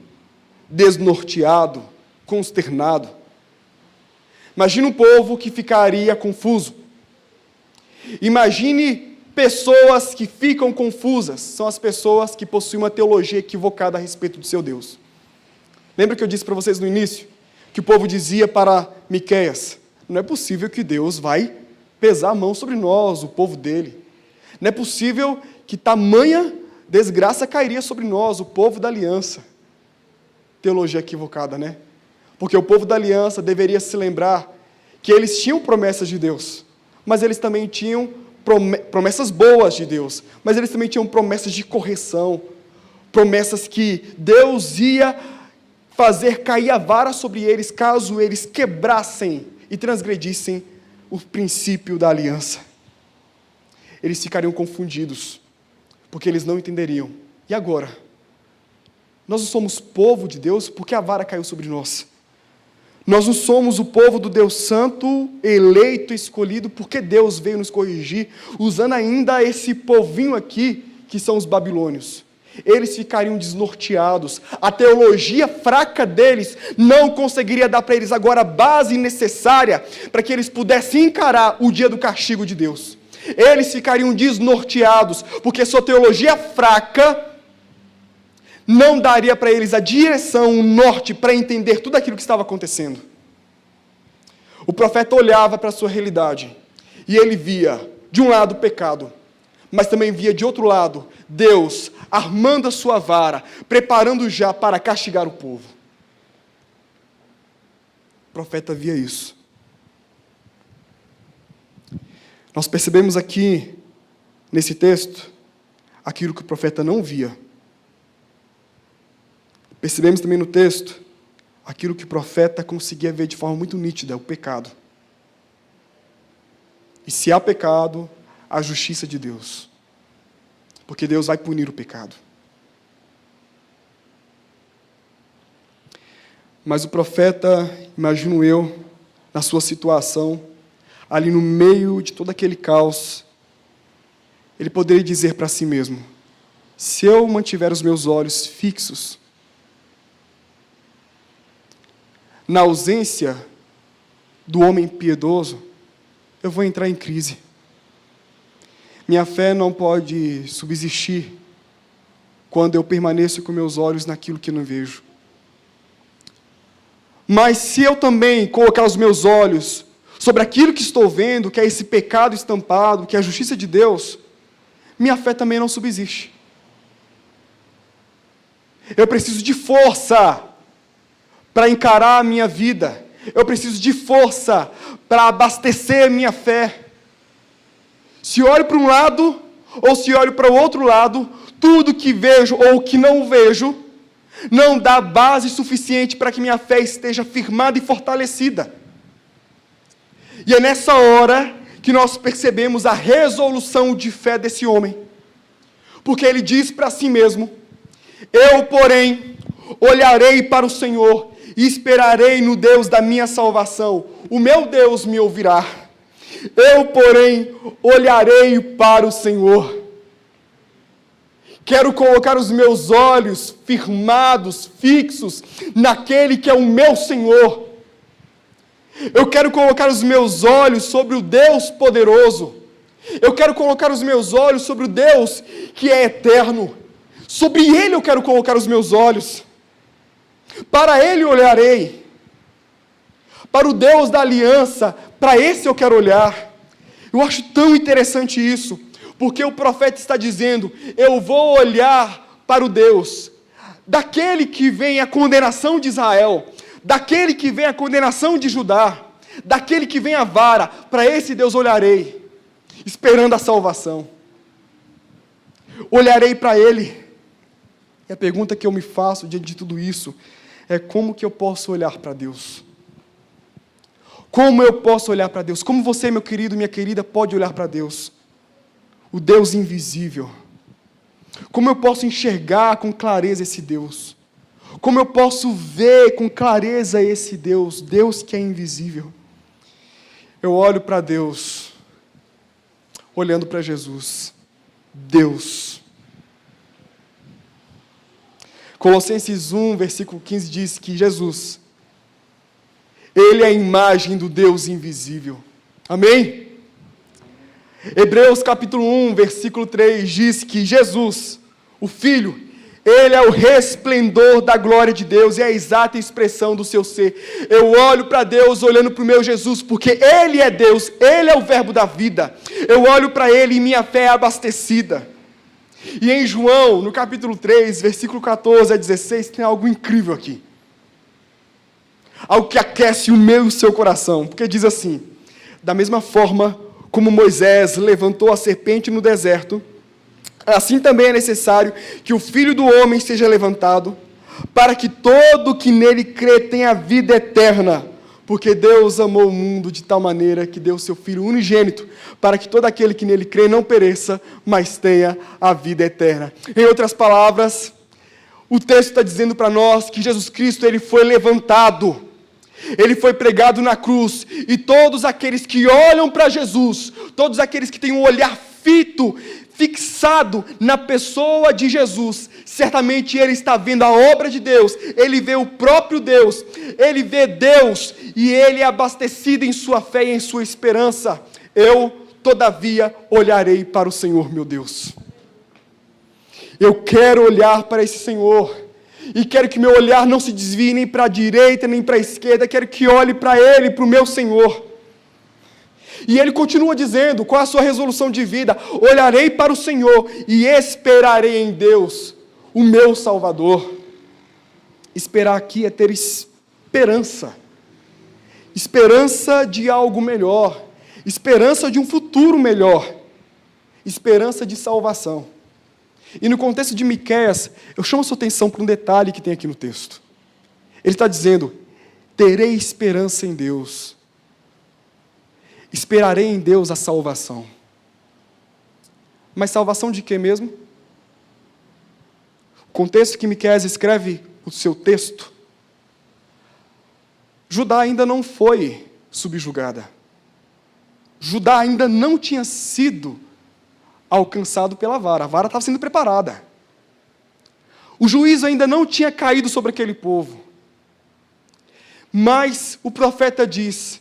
Speaker 1: desnorteado, consternado. Imagine um povo que ficaria confuso. Imagine pessoas que ficam confusas. São as pessoas que possuem uma teologia equivocada a respeito do seu Deus. Lembra que eu disse para vocês no início? Que o povo dizia para Miqueias, não é possível que Deus vai pesar a mão sobre nós, o povo dele. Não é possível que tamanha desgraça cairia sobre nós, o povo da aliança. Teologia equivocada, né? Porque o povo da aliança deveria se lembrar que eles tinham promessas de Deus, mas eles também tinham promessas boas de Deus, mas eles também tinham promessas de correção, promessas que Deus ia fazer cair a vara sobre eles, caso eles quebrassem e transgredissem o princípio da aliança. Eles ficariam confundidos, porque eles não entenderiam. E agora? Nós não somos povo de Deus porque a vara caiu sobre nós. Nós não somos o povo do Deus Santo, eleito, escolhido, porque Deus veio nos corrigir, usando ainda esse povinho aqui, que são os babilônios. Eles ficariam desnorteados. A teologia fraca deles não conseguiria dar para eles agora a base necessária para que eles pudessem encarar o dia do castigo de Deus. Eles ficariam desnorteados, porque sua teologia fraca não daria para eles a direção, o norte, para entender tudo aquilo que estava acontecendo. O profeta olhava para a sua realidade, e ele via, de um lado, o pecado, mas também via, de outro lado, Deus armando a sua vara, preparando já para castigar o povo. O profeta via isso. Nós percebemos aqui, nesse texto, aquilo que o profeta não via. Percebemos também no texto, aquilo que o profeta conseguia ver de forma muito nítida, o pecado. E se há pecado, a justiça de Deus. Porque Deus vai punir o pecado. Mas o profeta, imagino eu, na sua situação, ali no meio de todo aquele caos, ele poderia dizer para si mesmo, se eu mantiver os meus olhos fixos, na ausência do homem piedoso, eu vou entrar em crise. Minha fé não pode subsistir quando eu permaneço com meus olhos naquilo que não vejo. Mas se eu também colocar os meus olhos sobre aquilo que estou vendo, que é esse pecado estampado, que é a justiça de Deus, minha fé também não subsiste. Eu preciso de força para encarar a minha vida. Eu preciso de força para abastecer a minha fé. Se olho para um lado, ou se olho para o outro lado, tudo que vejo ou que não vejo, não dá base suficiente para que minha fé esteja firmada e fortalecida. E é nessa hora que nós percebemos a resolução de fé desse homem. Porque ele diz para si mesmo: eu, porém, olharei para o Senhor e esperarei no Deus da minha salvação. O meu Deus me ouvirá. Eu, porém, olharei para o Senhor. Quero colocar os meus olhos firmados, fixos, naquele que é o meu Senhor. Eu quero colocar os meus olhos sobre o Deus poderoso. Eu quero colocar os meus olhos sobre o Deus que é eterno. Sobre Ele eu quero colocar os meus olhos. Para Ele olharei. Para o Deus da aliança, para esse eu quero olhar. Eu acho tão interessante isso, porque o profeta está dizendo: eu vou olhar para o Deus daquele que vem a condenação de Israel, daquele que vem a condenação de Judá, daquele que vem a vara, para esse Deus olharei, esperando a salvação. Olharei para Ele. E a pergunta que eu me faço diante de tudo isso é: como que eu posso olhar para Deus? Como eu posso olhar para Deus? Como você, meu querido, minha querida, pode olhar para Deus? O Deus invisível. Como eu posso enxergar com clareza esse Deus? Como eu posso ver com clareza esse Deus? Deus que é invisível. Eu olho para Deus, olhando para Jesus. Deus. Colossenses 1, versículo 15 diz que Jesus, Ele é a imagem do Deus invisível. Amém? Hebreus capítulo 1, versículo 3 diz que Jesus, o Filho, Ele é o resplendor da glória de Deus e é a exata expressão do seu ser. Eu olho para Deus olhando para o meu Jesus, porque Ele é Deus, Ele é o verbo da vida. Eu olho para Ele e minha fé é abastecida. E em João, no capítulo 3, versículo 14 a 16, tem algo incrível aqui. Algo que aquece o meu e o seu coração, porque diz assim: da mesma forma como Moisés levantou a serpente no deserto, assim também é necessário que o Filho do Homem seja levantado, para que todo que nele crê tenha vida eterna, porque Deus amou o mundo de tal maneira que deu o seu Filho unigênito, para que todo aquele que nele crê não pereça, mas tenha a vida eterna. Em outras palavras, o texto está dizendo para nós que Jesus Cristo, Ele foi levantado, Ele foi pregado na cruz, e todos aqueles que olham para Jesus, todos aqueles que têm um olhar fixado na pessoa de Jesus, certamente ele está vendo a obra de Deus, ele vê o próprio Deus, ele vê Deus, e ele é abastecido em sua fé e em sua esperança. Eu, todavia, olharei para o Senhor, meu Deus. Eu quero olhar para esse Senhor, e quero que meu olhar não se desvie nem para a direita, nem para a esquerda, quero que olhe para Ele, para o meu Senhor. E ele continua dizendo, qual a sua resolução de vida? Olharei para o Senhor e esperarei em Deus, o meu Salvador. Esperar aqui é ter esperança. Esperança de algo melhor. Esperança de um futuro melhor. Esperança de salvação. E no contexto de Miqueias, eu chamo a sua atenção para um detalhe que tem aqui no texto. Ele está dizendo: terei esperança em Deus. Esperarei em Deus a salvação. Mas salvação de quê mesmo? O contexto que Miqueias escreve o seu texto, Judá ainda não foi subjugada. Judá ainda não tinha sido alcançado pela vara. A vara estava sendo preparada. O juízo ainda não tinha caído sobre aquele povo. Mas o profeta diz: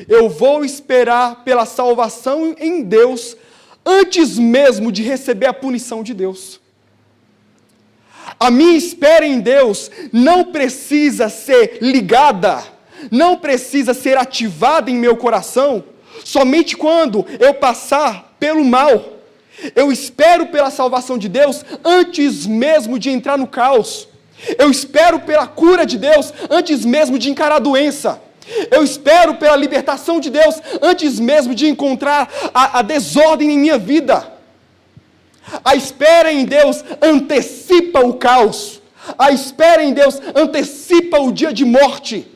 Speaker 1: eu vou esperar pela salvação em Deus, antes mesmo de receber a punição de Deus. A minha espera em Deus não precisa ser ligada, não precisa ser ativada em meu coração, somente quando eu passar pelo mal. Eu espero pela salvação de Deus, antes mesmo de entrar no caos. Eu espero pela cura de Deus, antes mesmo de encarar a doença. Eu espero pela libertação de Deus, antes mesmo de encontrar a desordem em minha vida. A espera em Deus antecipa o caos. A espera em Deus antecipa o dia de morte.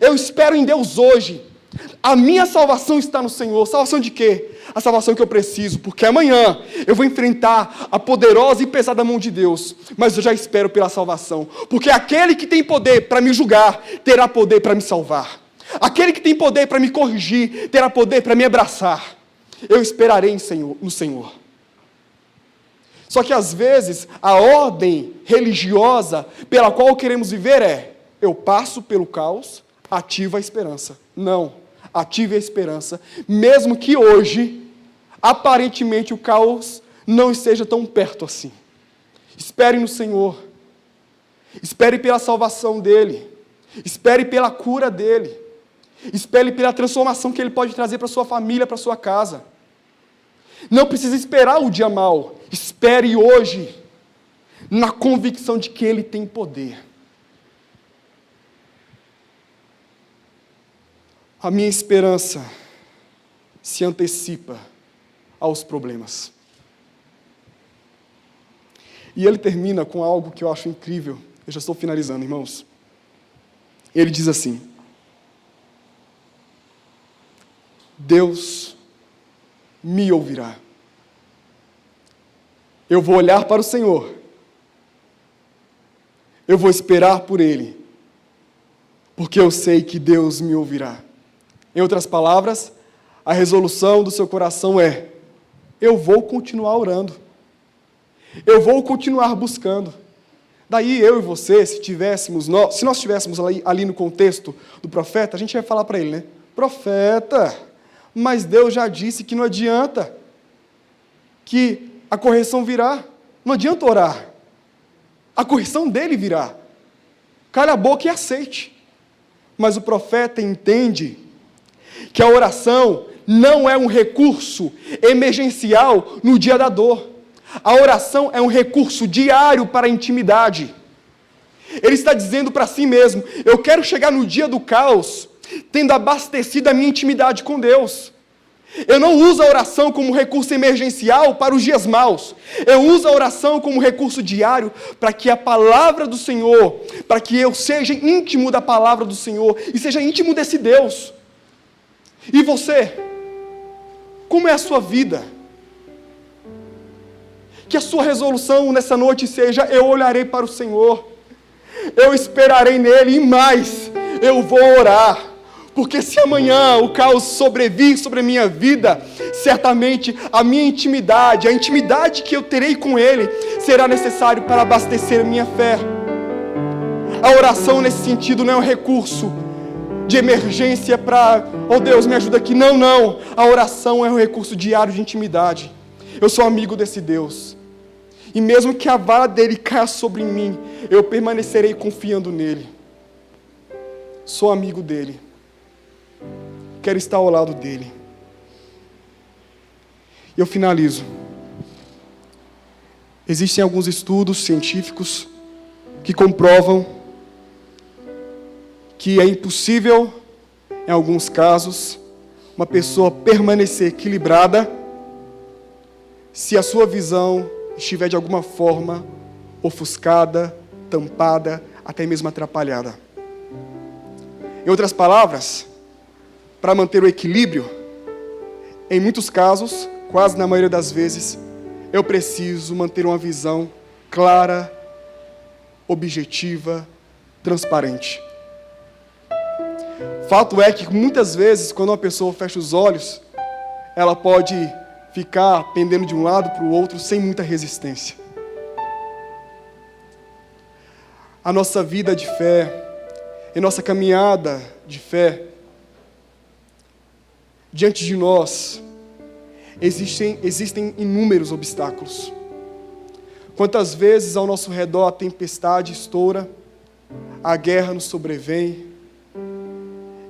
Speaker 1: Eu espero em Deus hoje. A minha salvação está no Senhor. Salvação de quê? A salvação que eu preciso, porque amanhã eu vou enfrentar a poderosa e pesada mão de Deus, mas eu já espero pela salvação, porque aquele que tem poder para me julgar, terá poder para me salvar. Aquele que tem poder para me corrigir, terá poder para me abraçar. Eu esperarei no Senhor. Só que às vezes, a ordem religiosa pela qual queremos viver é: eu passo pelo caos, ativo a esperança. Não. Ative a esperança, mesmo que hoje, aparentemente, o caos não esteja tão perto assim. Espere no Senhor. Espere pela salvação dEle. Espere pela cura dEle. Espere pela transformação que Ele pode trazer para a sua família, para a sua casa. Não precisa esperar o dia mau. Espere hoje, na convicção de que Ele tem poder. A minha esperança se antecipa aos problemas. E ele termina com algo que eu acho incrível. Eu já estou finalizando, irmãos. Ele diz assim: Deus me ouvirá. Eu vou olhar para o Senhor. Eu vou esperar por Ele, porque eu sei que Deus me ouvirá. Em outras palavras, a resolução do seu coração é: eu vou continuar orando. Eu vou continuar buscando. Daí eu e você, se nós estivéssemos ali no contexto do profeta, a gente ia falar para ele, né? Profeta, mas Deus já disse que não adianta, que a correção virá. Não adianta orar. A correção dele virá. Cala a boca e aceite. Mas o profeta entende que a oração não é um recurso emergencial no dia da dor. A oração é um recurso diário para a intimidade. Ele está dizendo para si mesmo: eu quero chegar no dia do caos, tendo abastecido a minha intimidade com Deus. Eu não uso a oração como recurso emergencial para os dias maus. Eu uso a oração como recurso diário para que a palavra do Senhor, para que eu seja íntimo da palavra do Senhor e seja íntimo desse Deus. E você? Como é a sua vida? Que a sua resolução nessa noite seja: eu olharei para o Senhor, eu esperarei nele, e mais, eu vou orar. Porque se amanhã o caos sobrevir sobre a minha vida, certamente a minha intimidade, a intimidade que eu terei com Ele, será necessário para abastecer a minha fé. A oração nesse sentido não é um recurso de emergência para: oh Deus, me ajuda aqui. Não, não. A oração é um recurso diário de intimidade. Eu sou amigo desse Deus. E mesmo que a vara dele caia sobre mim, eu permanecerei confiando nele. Sou amigo dele. Quero estar ao lado dele. E eu finalizo. Existem alguns estudos científicos que comprovam que é impossível, em alguns casos, uma pessoa permanecer equilibrada se a sua visão estiver de alguma forma ofuscada, tampada, até mesmo atrapalhada. Em outras palavras, para manter o equilíbrio, em muitos casos, quase na maioria das vezes, eu preciso manter uma visão clara, objetiva, transparente. Fato é que muitas vezes, quando uma pessoa fecha os olhos, ela pode ficar pendendo de um lado para o outro sem muita resistência. A nossa vida de fé, em nossa caminhada de fé, diante de nós, existem inúmeros obstáculos. Quantas vezes ao nosso redor a tempestade estoura, a guerra nos sobrevém,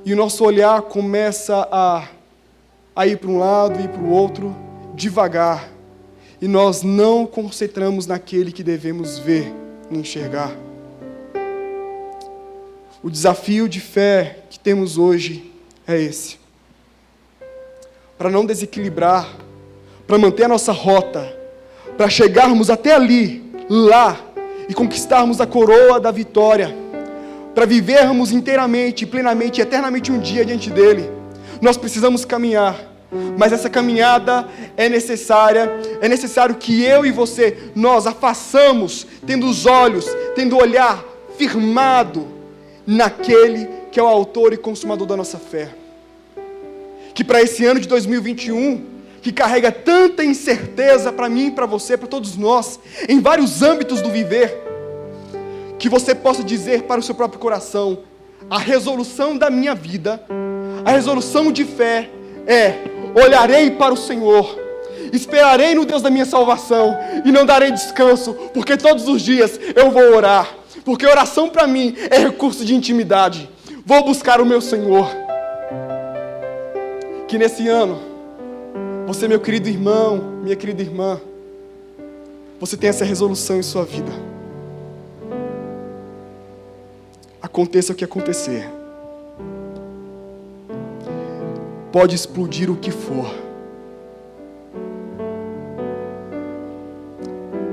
Speaker 1: e o nosso olhar começa a ir para um lado e para o outro, devagar, e nós não concentramos naquele que devemos ver e enxergar. O desafio de fé que temos hoje é esse. Para não desequilibrar, para manter a nossa rota, para chegarmos até ali, lá, e conquistarmos a coroa da vitória, para vivermos inteiramente, plenamente, eternamente um dia diante dele, nós precisamos caminhar. Mas essa caminhada é necessário que eu e você, nós a façamos, tendo os olhos, tendo o olhar firmado naquele que é o autor e consumador da nossa fé. Que para esse ano de 2021, que carrega tanta incerteza para mim, para você, para todos nós, em vários âmbitos do viver, que você possa dizer para o seu próprio coração: a resolução da minha vida, a resolução de fé é: olharei para o Senhor, esperarei no Deus da minha salvação e não darei descanso, porque todos os dias eu vou orar, porque oração para mim é recurso de intimidade. Vou buscar o meu Senhor. Que nesse ano, você, meu querido irmão, minha querida irmã, você tenha essa resolução em sua vida. Aconteça o que acontecer, pode explodir o que for,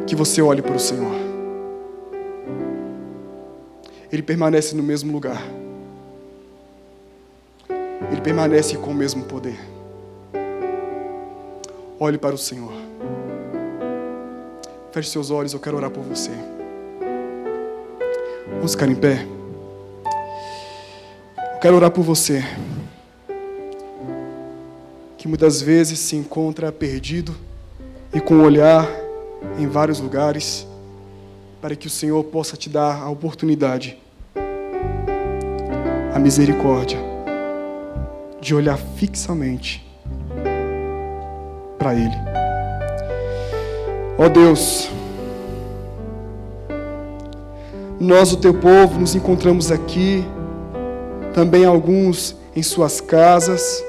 Speaker 1: que você olhe para o Senhor. Ele permanece no mesmo lugar, Ele permanece com o mesmo poder. Olhe para o Senhor. Feche seus olhos, eu quero orar por você. Vamos ficar em pé. Eu quero orar por você, que muitas vezes se encontra perdido e com o olhar em vários lugares, para que o Senhor possa te dar a oportunidade, a misericórdia, de olhar fixamente para Ele. Ó Deus, nós, o Teu povo, nos encontramos aqui, também alguns em suas casas,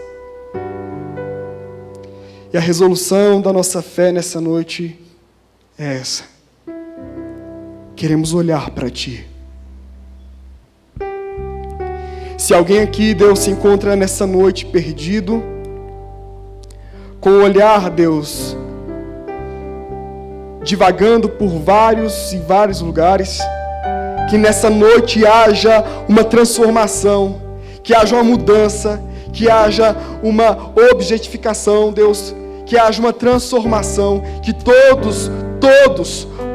Speaker 1: e a resolução da nossa fé nessa noite é essa: queremos olhar para Ti. Se alguém aqui, Deus, se encontra nessa noite perdido, com o olhar, Deus, divagando por vários e vários lugares, que nessa noite haja uma transformação, que haja uma mudança, que haja uma objetificação, Deus, que haja uma transformação, que todos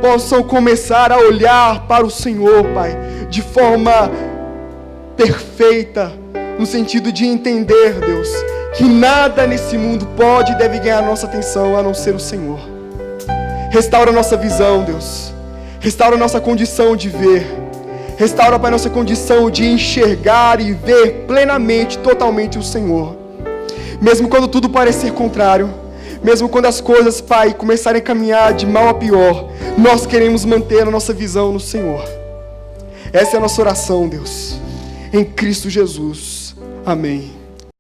Speaker 1: possam começar a olhar para o Senhor, Pai, de forma perfeita, no sentido de entender, Deus, que nada nesse mundo pode e deve ganhar nossa atenção a não ser o Senhor. Restaura a nossa visão, Deus. Restaura a nossa condição de ver. Restaura, Pai, a nossa condição de enxergar e ver plenamente, totalmente o Senhor. Mesmo quando tudo parecer contrário, mesmo quando as coisas, Pai, começarem a caminhar de mal a pior, nós queremos manter a nossa visão no Senhor. Essa é a nossa oração, Deus. Em Cristo Jesus. Amém.